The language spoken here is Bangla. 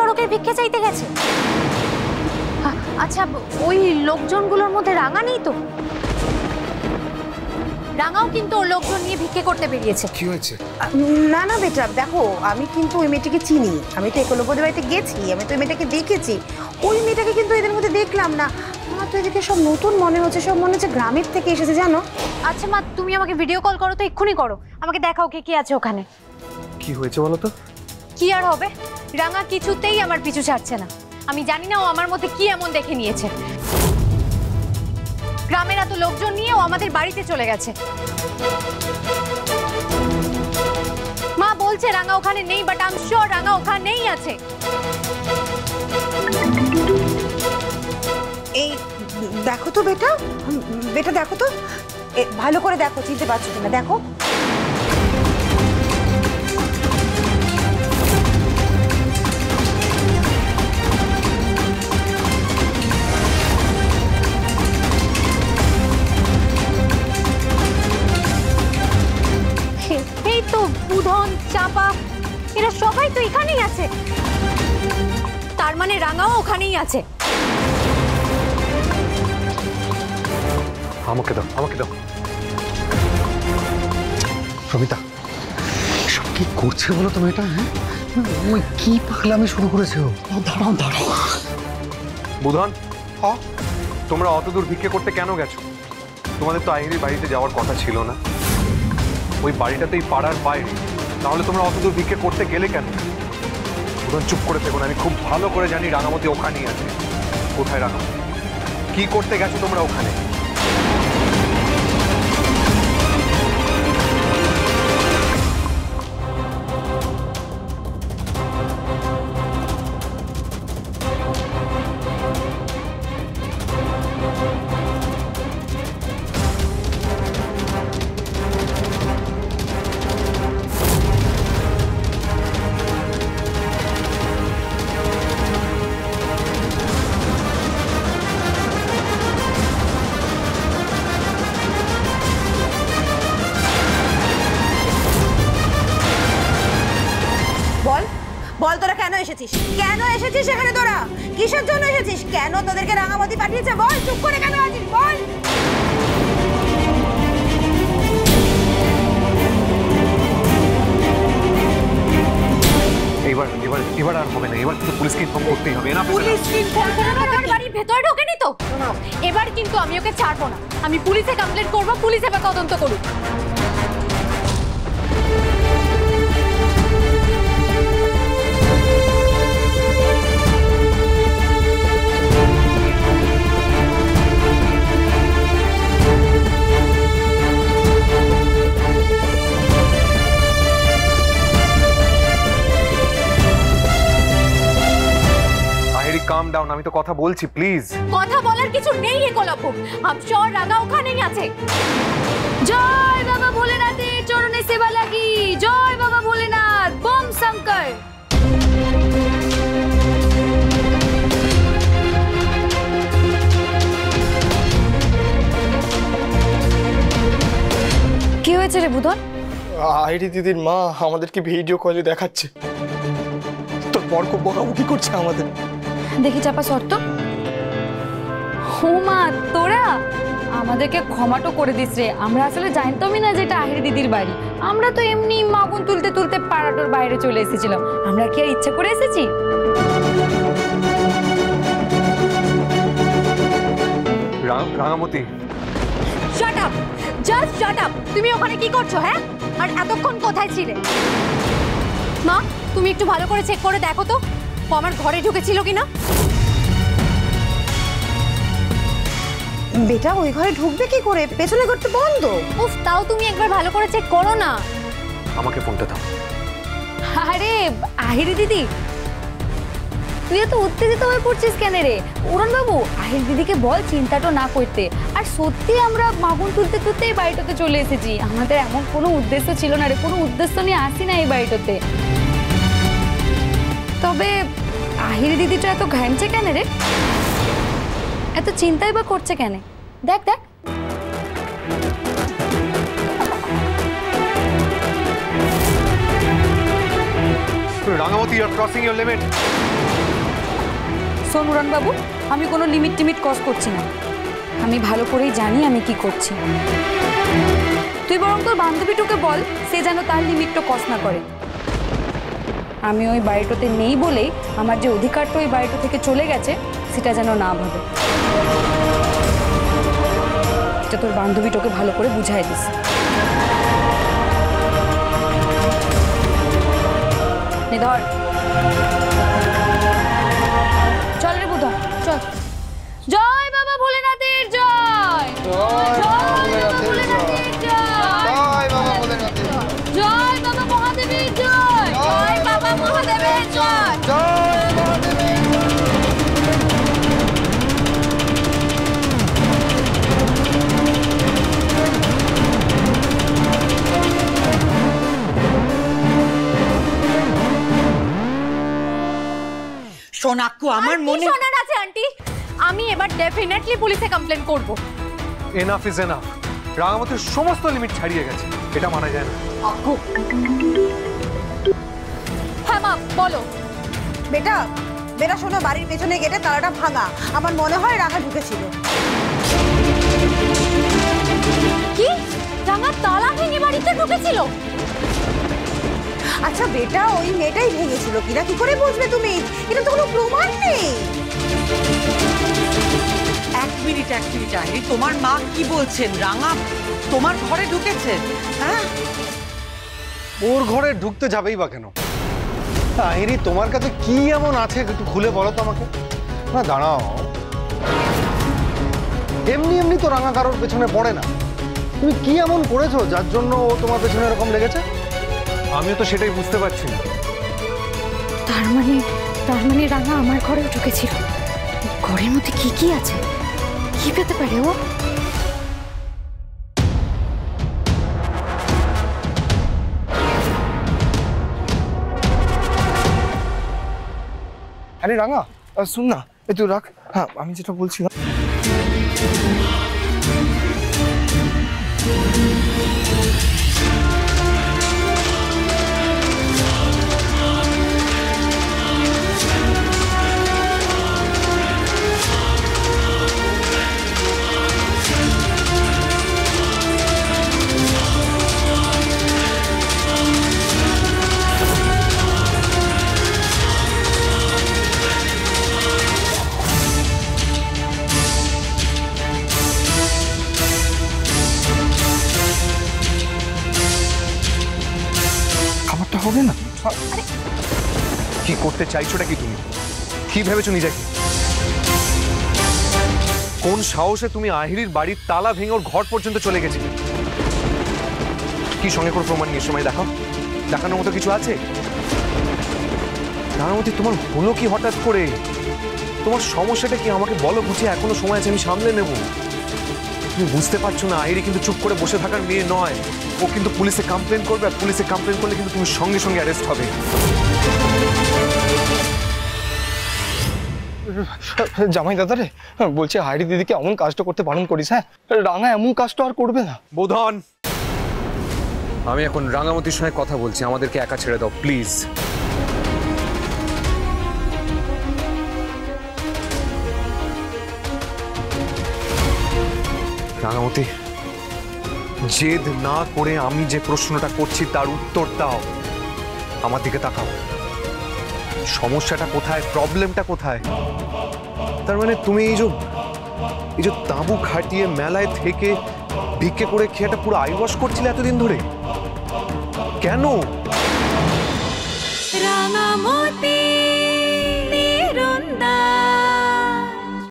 সড়কের ভিক্ষে চাইতে গেছে? আচ্ছা, ওই লোকজনগুলোর মধ্যে রাঙা নেই তো? রাঙাও কিন্তু ওর লোকজন নিয়ে ভিক্ষে করতে বেরিয়েছে। কি হয়েছে? না না বেটা, দেখো আমি কিন্তু ওই মেয়েটাকে চিনি। আমি তো একলব্যদের বাড়িতে গেছি, আমি তো ওই মেয়েটাকে দেখেছি। ওই মেয়েটাকে কিন্তু এদের মধ্যে দেখলাম না। আমার তো এদিকে সব নতুন মনে হচ্ছে, সব মনে হচ্ছে গ্রামের থেকে এসেছে, জানো। আচ্ছা মা, তুমি আমাকে ভিডিও কল করো তো, এক্ষুনি করো। আমাকে দেখাও কে কি আছে ওখানে। কি হয়েছে বলো তো? কি আর হবে, রাঙা কিছুতেই আমার পিছু ছাড়ছে না। আমি জানি না ও আমার মধ্যে কি এমন দেখে নিয়েছে। গ্রামের এত লোকজন নিয়ে ও আমাদের বাড়িতে চলে গেছে। মা বলছে রাঙা ওখানে নেই, বাট আই এম শিওর রাঙা ওখানেই আছে। এই দেখো তো বেটা, বেটা দেখো তো, ভালো করে দেখো, চিনতে পারছো কিনা দেখো। এই তো বুধন, চাপা, এরা সবাই তো এখানেই আছে। তার মানে রাঙাও ওখানেই আছে। আমাকে দাও, আমাকে দাও। সবিতা, এসব কি করছে বলো তো মেয়েটা? হ্যাঁ, ওই কি পাগলামি শুরু করেছে ও। দাঁড়াও দাঁড়াও। বুধন, তোমরা অত দূর ভিক্ষে করতে কেন গেছো? তোমাদের তো আহিরির বাড়িতে যাওয়ার কথা ছিল না? ওই বাড়িটাতেই পাড়ার বাইরে, তাহলে তোমরা অত দূর ভিক্ষে করতে গেলে কেন? বুধন চুপ করে থেকো না, আমি খুব ভালো করে জানি রাঙামতি ওখানেই আছে। কোথায় রাঙামতি? কি করতে গেছো তোমরা ওখানে? বল তোরা কেন এসেছিস? কেন এসেছিস এখানে? তোরা কিসের জন্য এসেছিস? কেন তোদেরকে রাঙামতি পাঠিয়েছে? বল, চুপ করে কেন আছিস? বল। এবার এবার এবার আর হবে না। এবার কিন্তু পুলিশকে ইনফর্ম করতেই হবে না? পুলিশকে ইনফর্ম করে আমার বাড়ির ভেতরে ঢোকেনি তো? এবার কিন্তু আমি ওকে ছাড়বো না। আমি পুলিশে কমপ্লেইন্ট করব, পুলিশ এবার তদন্ত করুক। কাম ডাউন, আমি তো কথা বলছি, প্লিজ। কথা বলার কিছু নেই একলব্য। আমি শিওর রাঙা ওখানেই আছে। জয় বাবা ভোলেনাথের চরণে সেবা লাগি। জয় বাবা ভোলেনাথ, বম শঙ্কর। কি হয়েছে রে বুধন? আইরি দিদির মা আমাদেরকে ভিডিও কলে দেখাচ্ছে, তোর বরকে বকাবকি করছে আমাদের। দেখি চাপা শর্ত। ও মা, তোরা আমাদেরকে ক্ষমাটো করে দিস রে। আমরা আসলে জানতামই না যেটা আহিরি দিদির বাড়ি। আমরা তো এমনি মাগুন তুলতে তুলতে পাড়াটোর বাইরে চলে এসেছিলাম। আমরা কি আর ইচ্ছা করে এসেছি? Rangamati, shut up, just shut up. তুমি ওখানে কি করছো? হ্যাঁ, আর এতক্ষণ কোথায় ছিলে? মা, তুমি একটু ভালো করে চেক করে দেখো তো ও আমার ঘরে ঢুকেছিল কিনা। বেটা ওই ঘরে ঢুকবে কি করে? পেছনে ঘরটা বন্ধ। উফ, তাও তুমি একবার ভালো করে চেক করো না। আমাকে ফোনটা দাও। আরে আহিরি দিদি, তুই এত উত্তেজিত হয়ে পড়ছিস কেন রে? উড়ন বাবু, আহিরি দিদিকে বল চিন্তাটা না করতে। আর সত্যি আমরা মাগুন তুলতে তুলতে এই বাড়িটাতে চলে এসেছি। আমাদের এমন কোনো উদ্দেশ্য ছিল না রে, কোনো উদ্দেশ্য নিয়ে আসি না এই বাড়িটাতে। তবে আহিরি দিদিটা এত ঘামছে কেন রে? এত চিন্তাই বা করছে কেন? দেখ দেখ। Rangamati, you are crossing your limit. শোন উড়ানবাবু, আমি কোনো লিমিট টিমিট ক্রস করছি না। আমি ভালো করেই জানি আমি কি করছি। তুই বরং তোর বান্ধবীটুকে বল সে যেন তার লিমিটটা ক্রস না করে। আমি ওই বাড়িটাতে নেই বলেই আমার যে অধিকারটা ওই বাড়িটা থেকে চলে গেছে সেটা যেন না ভাবে। এটা তোর বান্ধবীটাকে ভালো করে বুঝাই দিস। নে ধর, চল রে বুধন চল। জয় বাবা ভোলেনাথের জয়, জয় বাবা ভোলেনাথের জয়, জয় বাবা মহাদেবের জয়, জয় বাবা মহাদেবের জয়। সোনাক্কু আমার মনে শোনার আছে আন্টি, আমি এবার ডেফিনেটলি পুলিশে কমপ্লেন করব। Enough is enough. রাঙামতির সমস্ত লিমিট ছাড়িয়ে গেছে, এটা মানা যায় না। আক্কু হ্যাঁ মা বলো। বেটা বেটা শোনো, বাড়ির পেছনে গেটে তালাটা ভাঙা, আমার মনে হয় রাঙা ঢুকেছিল। কি রাঙা তালা ভেঙে বাড়িতে ঢুকেছিল? আচ্ছা বেটা, ওই মেয়েটাই ভেঙেছিল কিনা কি করে বুঝবে তুমি? এটা তো কোনো প্রমাণ নেই। এক মিনিট আইরি, তোমার মা কি বলছেন? রাঙা তোমার ঘরে ঢুকেছে? হ্যাঁ, ওর ঘরে ঢুকতে যাবেই বা কেন? আহিরি, তোমার কাছে কি এমন আছে একটু খুলে বলো তো আমাকে। না দাঁড়াও, এমনি এমনি তো রাঙা কারোর পেছনে পড়ে না। তুমি কি এমন করেছো যার জন্য ও তোমার পেছনে এরকম লেগেছে? আমিও তো সেটাই বুঝতে পারছি না। তার মানে রাঙা আমার ঘরে ঢুকেছিল। ঘরের মধ্যে কি কি আছে, কি পেতে পারে ও? আরে রাঙা, শুন না, তুই রাখ। হ্যাঁ, আমি যেটা বলছিলাম, খাবারটা হবে না? কি করতে চাইছোটা কি তুমি? কি ভেবেছো নিজেকে? কোন সাহসে তুমি আহিরির বাড়ির তালা ভেঙে ওর ঘর পর্যন্ত চলে গেছিলে? কি সঙ্গে করে প্রমাণ নিয়ে সময় দেখাও, দেখানোর মতো কিছু আছে? রাঙামতি, তোমার হলো কি হঠাৎ করে? তোমার সমস্যাটা কি আমাকে বলো বুঝিয়ে, এখনো সময় আছে, আমি সামলে নেব। তুমি বুঝতে পারছো না আহিরি কিন্তু চুপ করে বসে থাকার মেয়ে নয়। ও কিন্তু পুলিশে কমপ্লেন করবে, আর পুলিশে কমপ্লেন করলে কিন্তু তুমি সঙ্গে সঙ্গে অ্যারেস্ট হবে। জামাই দাদা রে, বলছি হাইরি দিদিকে এমন কাজটা করতে বারণ করিস। হ্যাঁ, রাঙা এমন কাজটা আর করবে না। বোধন, আমি এখন রাঙামতির সঙ্গে কথা বলছি, আমাদেরকে একা ছেড়ে দাও প্লিজ। রাঙামতি, জেদ না করে আমি যে প্রশ্নটা করছি তার উত্তর দাও। আমার দিকে তাকাও। সমস্যাটা কোথায়, প্রবলেমটা কোথায়? তার মানে তুমি এই যে তাঁবু খাটিয়ে মেলায় থেকে ভিক্ষে করে খেয়ে একটা পুরো আইওয়াশ করছিলে এতদিন ধরে, কেন? রাঙামতি।